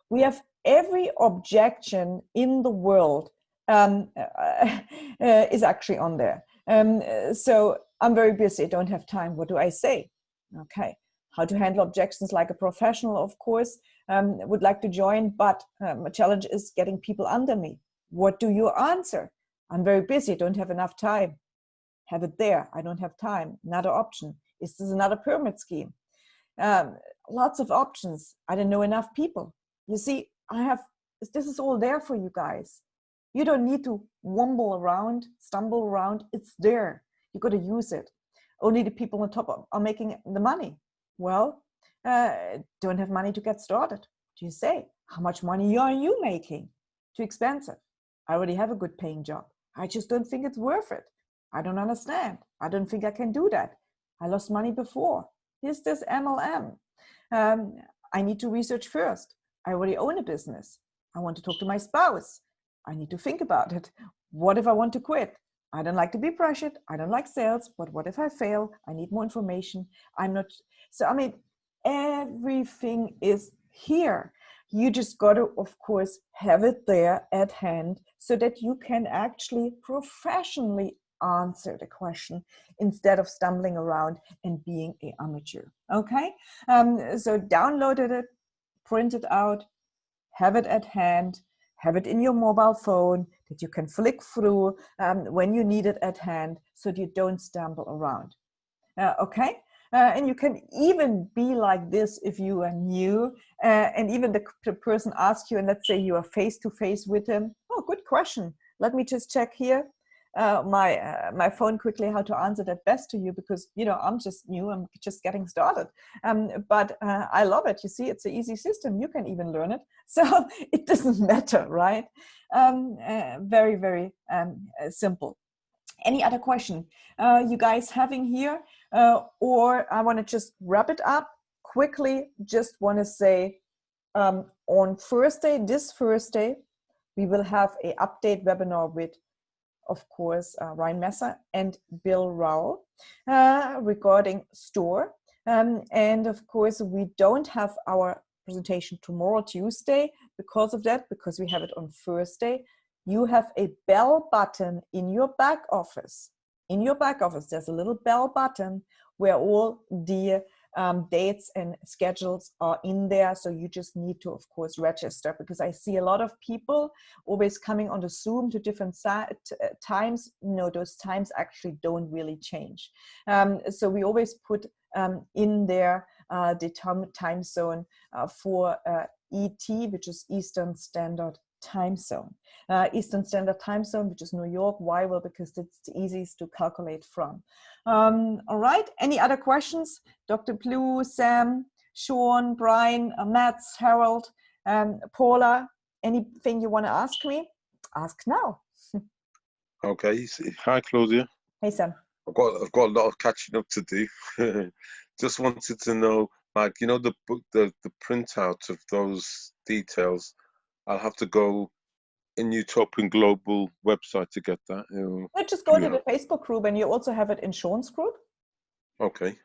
We have every objection in the world is actually on there. So I'm very busy, don't have time. What do I say? Okay. How to handle objections like a professional, of course, would like to join, but my challenge is getting people under me. What do you answer? I'm very busy, don't have enough time. Have it there, I don't have time. Another option. Is this another pyramid scheme? Lots of options. I don't know enough people. You see, this is all there for you guys. You don't need to stumble around. It's there. You got to use it. Only the people on top are making the money. Well, don't have money to get started. Do you say, how much money are you making? Too expensive. I already have a good paying job. I just don't think it's worth it. I don't understand. I don't think I can do that. I lost money before. Here's this MLM. I need to research first. I already own a business. I want to talk to my spouse. I need to think about it. What if I want to quit? I don't like to be pressured. I don't like sales, but what if I fail? I need more information. So, I mean, everything is here. You just got to, of course, have it there at hand so that you can actually professionally answer the question instead of stumbling around and being an amateur. Okay? So downloaded it, print it out, have it at hand, have it in your mobile phone that you can flick through when you need it at hand so that you don't stumble around. Okay? And you can even be like this if you are new and even the person asks you, and let's say you are face-to-face with him. Oh, good question. Let me just check here my phone quickly how to answer that best to you, because, you know, I'm just new. I'm just getting started. But I love it. You see, it's an easy system. You can even learn it. So it doesn't matter, right? Very, very simple. Any other question you guys having here? Or I want to just wrap it up quickly. Just want to say on this Thursday, we will have an update webinar with, of course, Ryan Messer and Bill Rowell regarding store. And of course, we don't have our presentation tomorrow, Tuesday, because of that, because we have it on Thursday. You have a bell button in your back office. In your back office, there's a little bell button where all the dates and schedules are in there. So you just need to, of course, register, because I see a lot of people always coming on the Zoom to different times. No, those times actually don't really change. So we always put in there the time zone for ET, which is Eastern Standard Time Zone. Eastern Standard Time Zone, which is New York. Why? Well, because it's the easiest to calculate from. All right, any other questions? Dr. Blue, Sam, Sean, Brian, Mats, Harold, Paula, anything you want to ask me? Ask now. Okay, hi Claudia. Hey Sam. I've got a lot of catching up to do. Just wanted to know, like, you know, the printout of those details. I'll have to go in Utopian Global website to get that. Just go to the Facebook group, and you also have it in Sean's group. Okay.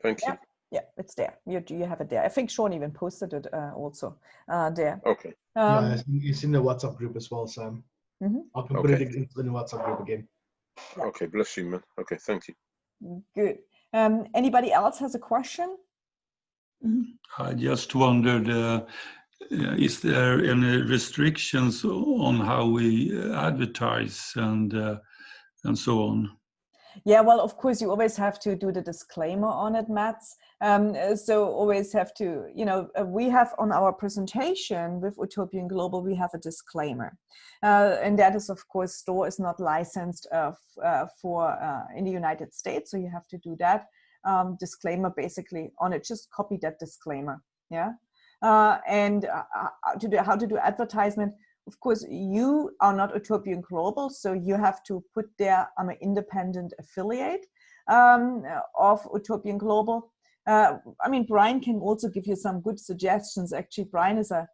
Thank you. Yeah, it's there. You have it there. I think Sean even posted it also there. Okay. Yeah, it's in the WhatsApp group as well, Sam. Mm-hmm. I can put it in the WhatsApp group again. Yeah. Okay, bless you, man. Okay, thank you. Good. Anybody else has a question? I just wondered, is there any restrictions on how we advertise and so on? Yeah, well, of course, you always have to do the disclaimer on it, Mats. So always have to, you know, we have on our presentation with Utopian Global, we have a disclaimer. And that is, of course, store is not licensed for in the United States. So you have to do that disclaimer basically on it. Just copy that disclaimer. Yeah. And how to do advertisement. Of course, you are not Utopian Global, so you have to put there, I'm an independent affiliate of Utopian Global. I mean, Brian can also give you some good suggestions. Actually, Brian is an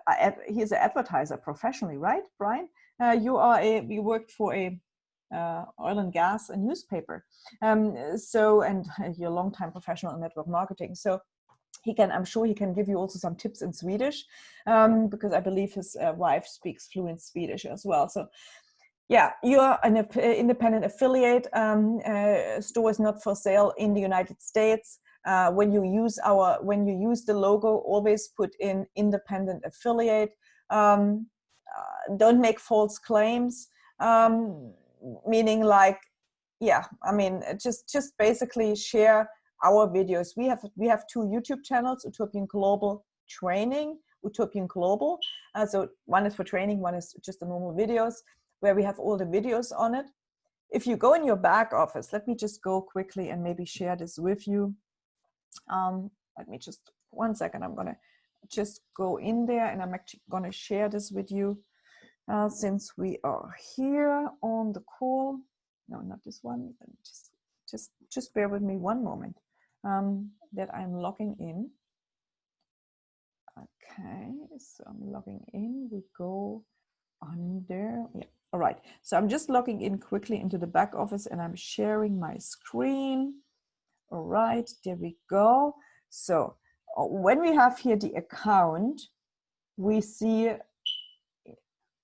advertiser professionally, right, Brian? You worked for a oil and gas and newspaper, and you're a long-time professional in network marketing. So I'm sure he can give you also some tips in Swedish, because I believe his wife speaks fluent Swedish as well. So yeah, you are an independent affiliate. Store is not for sale in the United States. When you use the logo, always put in independent affiliate. Don't make false claims, meaning like, yeah, I mean, just basically share our videos. We have two YouTube channels, Utopian Global Training, Utopian Global. So one is for training, one is just the normal videos where we have all the videos on it. If you go in your back office, let me just go quickly and maybe share this with you. Let me just, 1 second, I'm gonna just go in there and I'm actually gonna share this with you since we are here on the call. No, not this one, just bear with me 1 moment. That I'm logging in. Okay, so I'm logging in. We go under. Yeah, all right. So I'm just logging in quickly into the back office and I'm sharing my screen. All right, there we go. So when we have here the account, we see,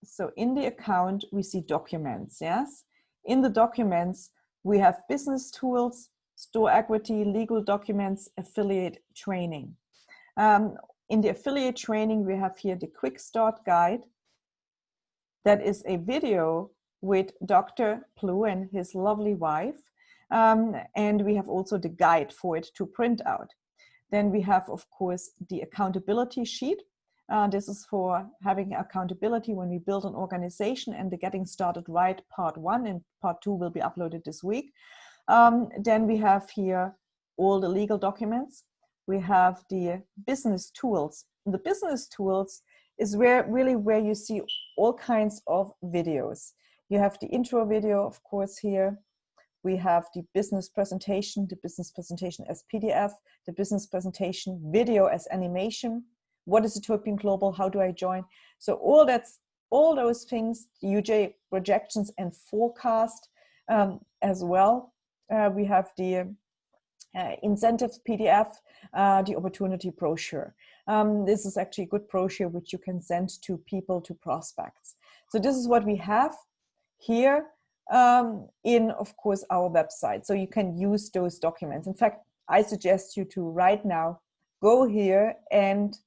so in the account, we see documents, yes? In the documents, we have business tools, store equity, legal documents, affiliate training. In the affiliate training, we have here the quick start guide. That is a video with Dr. Plu and his lovely wife. And we have also the guide for it to print out. Then we have, of course, the accountability sheet. This is for having accountability when we build an organization, and the Getting Started Right part 1 and part 2 will be uploaded this week. Then we have here all the legal documents. We have the business tools. The business tools is where you see all kinds of videos. You have the intro video, of course, here. We have the business presentation as PDF, the business presentation video as animation. What is Utopian Global? How do I join? So all those things, the UJ projections and forecast as well. We have the incentives PDF, the opportunity brochure. This is actually a good brochure which you can send to people, to prospects. So this is what we have here in, of course, our website. So you can use those documents. In fact, I suggest you to right now go here and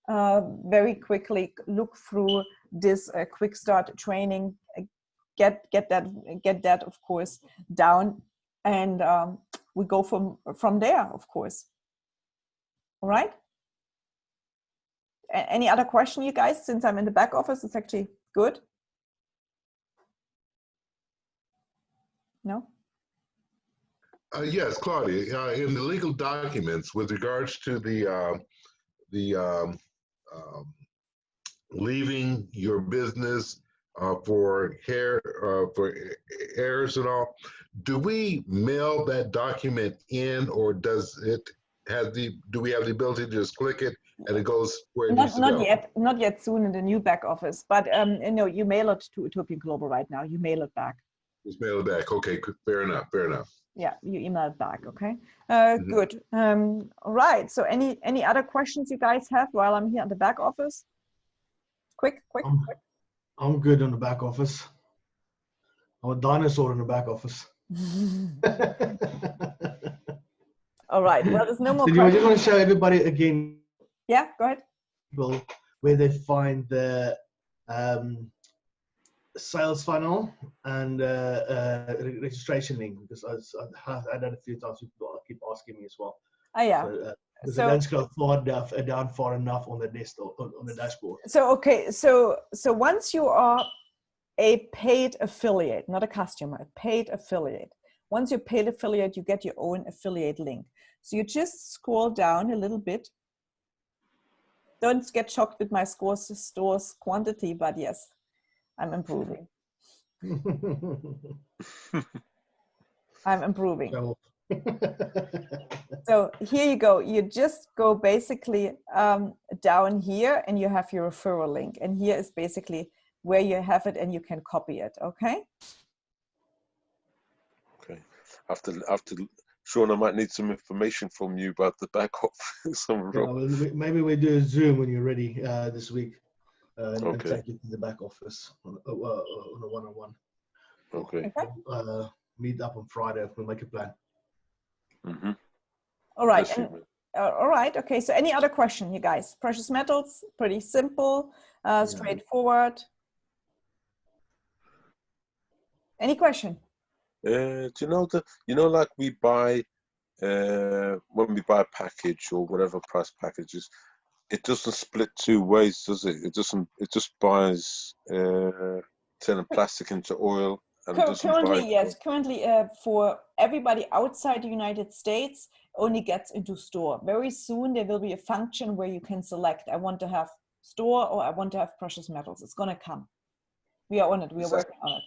very quickly look through this quick start training, get that of course down, and we go from there, of course. All right. Any other question, you guys? Since I'm in the back office, it's actually good. No? Yes, Claudia, in the legal documents with regards to the leaving your business for heirs and all, do we mail that document in, or does it have do we have the ability to just click it and it goes where it needs to go? Not yet soon in the new back office, but no, you mail it to Utopian Global right now. You mail it back. Just mail it back. Okay, fair enough. Yeah, you email it back. Okay, good. All right. So any other questions you guys have while I'm here at the back office? Quick. I'm good on the back office. I'm a dinosaur in the back office. All right. Well, there's no more So questions. I just want to show everybody again. Yeah, go ahead. Where they find the sales funnel and registration link, because I've had that a few times. People keep asking me as well. Oh yeah. So don't scroll down far enough on the desktop, on the dashboard. So okay, so once you are a paid affiliate, not a customer, a paid affiliate. Once you're paid affiliate, you get your own affiliate link. So you just scroll down a little bit. Don't get shocked with my stores quantity, but yes, I'm improving. I'm improving. So here you go. You just go basically down here and you have your referral link. And here is basically where you have it and you can copy it. Okay. Okay. After Sean, I might need some information from you about the back office. Maybe we do a Zoom when you're ready this week. And take you to the back office on a one-on-one. Okay. Meet up on Friday. We'll make a plan. Mm-hmm. All right. All right. Okay. So any other question, you guys? Precious metals, pretty simple, straightforward. Any question? Do you know, like we buy, when we buy a package or whatever price packages, it doesn't split two ways, does it? It just buys turning plastic into oil. And currently, yes. Currently, for everybody outside the United States, only gets into store. Very soon, there will be a function where you can select, I want to have store or I want to have precious metals. It's going to come. We are on it. We are working on it.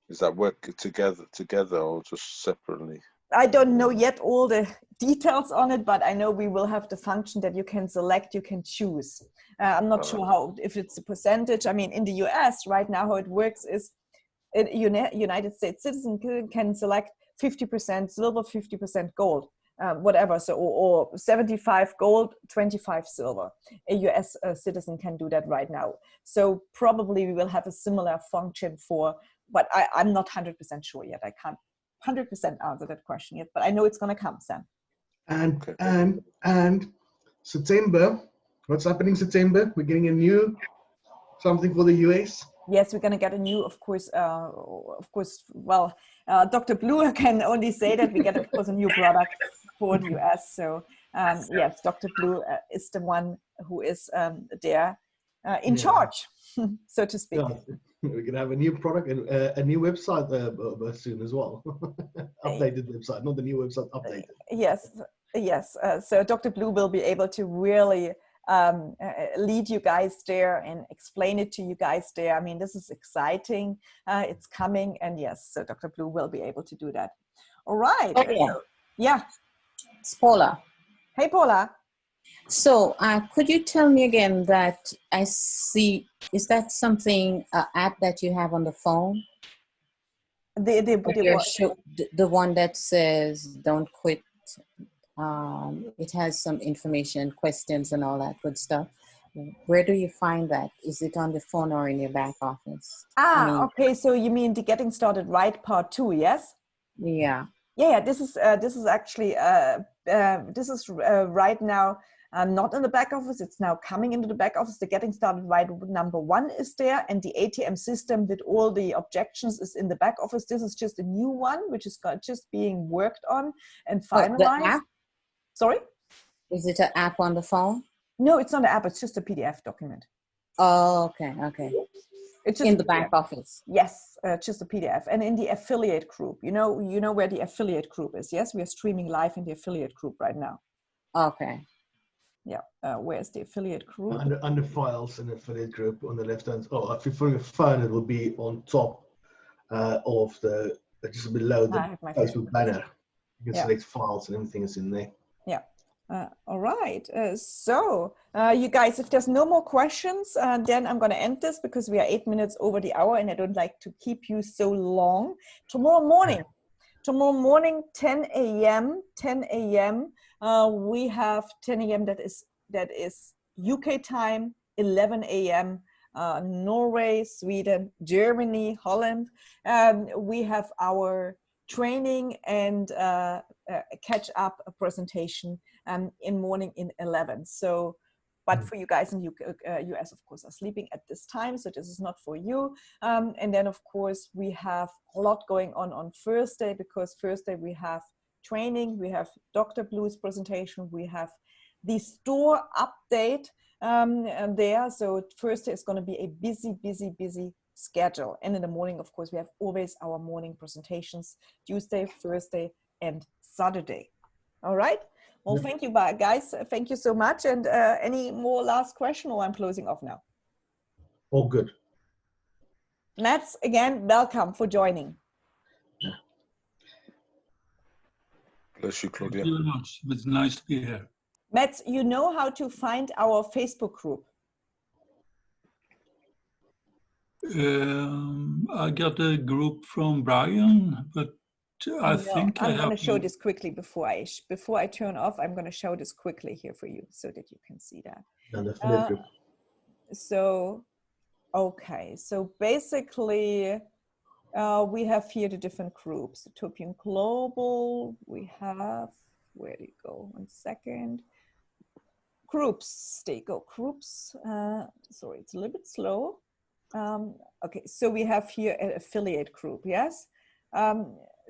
Is that work together or just separately? I don't know yet all the details on it, but I know we will have the function that you can select, you can choose. I'm not sure if it's a percentage. I mean, in the US right now, how it works is United States citizen can select 50% silver, 50% gold, whatever. So, or 75 gold, 25 silver. A US citizen can do that right now. So probably we will have a similar function for, but I'm not 100% sure yet. I can't 100% answer that question yet, but I know it's going to come, Sam. And September, what's happening September? We're getting a new something for the US. Yes, we're going to get a new, of course, well, Dr. Blue can only say that we get, of course, a new product for the US. So yes, Dr. Blue is the one who is there in charge, so to speak. Yeah. We're going to have a new product and a new website soon as well. Updated website, not the new website, updated. Yes. So Dr. Blue will be able to really lead you guys there and explain it to you guys there. I mean, this is exciting. It's coming, and yes, so Dr. Blue will be able to do that. All right. Oh, yeah. Yeah. It's Paula. Hey, Paula. So could you tell me again that I see, is that something, app that you have on the phone? The one that says don't quit it has some information, questions, and all that good stuff. Where do you find that? Is it on the phone or in your back office? Okay. So you mean the Getting Started Right Part 2, yes? Yeah. Yeah. This is actually right now not in the back office. It's now coming into the back office. The Getting Started Right number 1 is there, and the ATM system with all the objections is in the back office. This is just a new one, which is just being worked on and finalized. The app? Sorry? Is it an app on the phone? No, it's not an app. It's just a PDF document. Oh, okay, okay. It's just in the back office. Yes, just a PDF. And in the affiliate group, you know where the affiliate group is. Yes, we are streaming live in the affiliate group right now. Okay. Yeah. Where's the affiliate group? Under files and affiliate group on the left hand. Oh, if you're on your phone, it will be on top of the just below the Facebook banner. You can select files and everything is in there. Yeah. All right. So you guys, if there's no more questions, then I'm going to end this because we are 8 minutes over the hour and I don't like to keep you so long. Tomorrow morning, 10 a.m., we have 10 a.m. that is UK time, 11 a.m. Norway, Sweden, Germany, Holland. We have our training and catch up a presentation in morning in 11. So, but for you guys in US, of course, are sleeping at this time, so this is not for you. And then, of course, we have a lot going on Thursday, because Thursday we have training, we have Dr. Blue's presentation, we have the store update there. So Thursday is going to be a busy schedule. And in the morning, of course, we have always our morning presentations, Tuesday, Thursday, and Saturday. All right. Well, thank you, guys. Thank you so much. And any more last question, or I'm closing off now? All good. Mats, again, welcome for joining. Bless you, Claudia. Thank you very much. It's nice to be here. Mats, you know how to find our Facebook group? I got a group from Brian, but I think I'm going to show this quickly before I turn off. I'm going to show this quickly here for you so that you can see that. So, okay. So basically, we have here the different groups. Utopian Global. We have, where do you go? 1 second. Groups. There you go. Groups. Sorry, it's a little bit slow. Okay, so we have here an affiliate group, yes?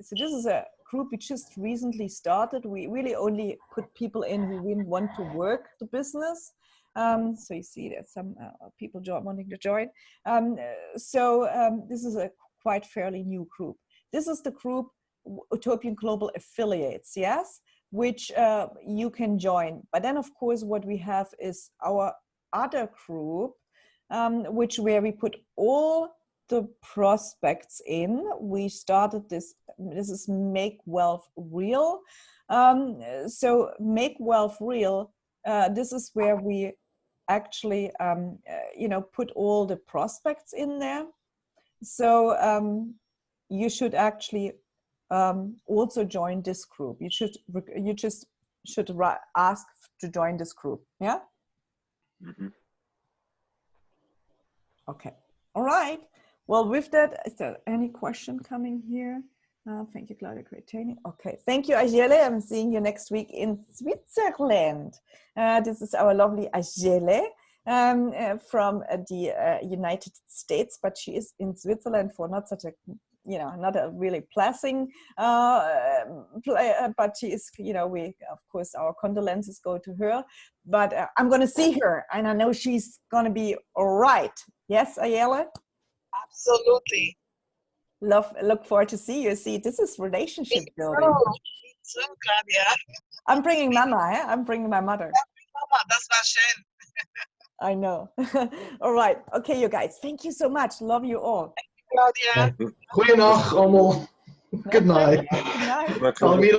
So this is a group we just recently started. We really only put people in who really want to work the business. So you see there's some people wanting to join. This is a quite fairly new group. This is the group Utopian Global Affiliates, yes? Which you can join. But then of course what we have is our other group, where we put all the prospects in. We started this is Make Wealth Real. So Make Wealth Real, this is where we actually, put all the prospects in there. So you should actually also join this group. You just should ask to join this group. Yeah. Mm-hmm. Okay. All right. Well, with that, is there any question coming here? Thank you, Claudia. Great training. Okay. Thank you, Ajele. I'm seeing you next week in Switzerland. This is our lovely Ajele from the United States, but she is in Switzerland for not such a, not a really pleasant, but she is, we, of course, our condolences go to her, but I'm going to see her and I know she's going to be all right. Yes, Ayala? Absolutely. Look forward to see you. See, this is relationship building. Me too, Claudia. I'm bringing Mama, eh? I'm bringing my mother. Mama, that's my shame. I know. All right. Okay, you guys. Thank you so much. Love you all. Thank you, Claudia. Goeienacht allemaal. Good night. Good night. I'll meet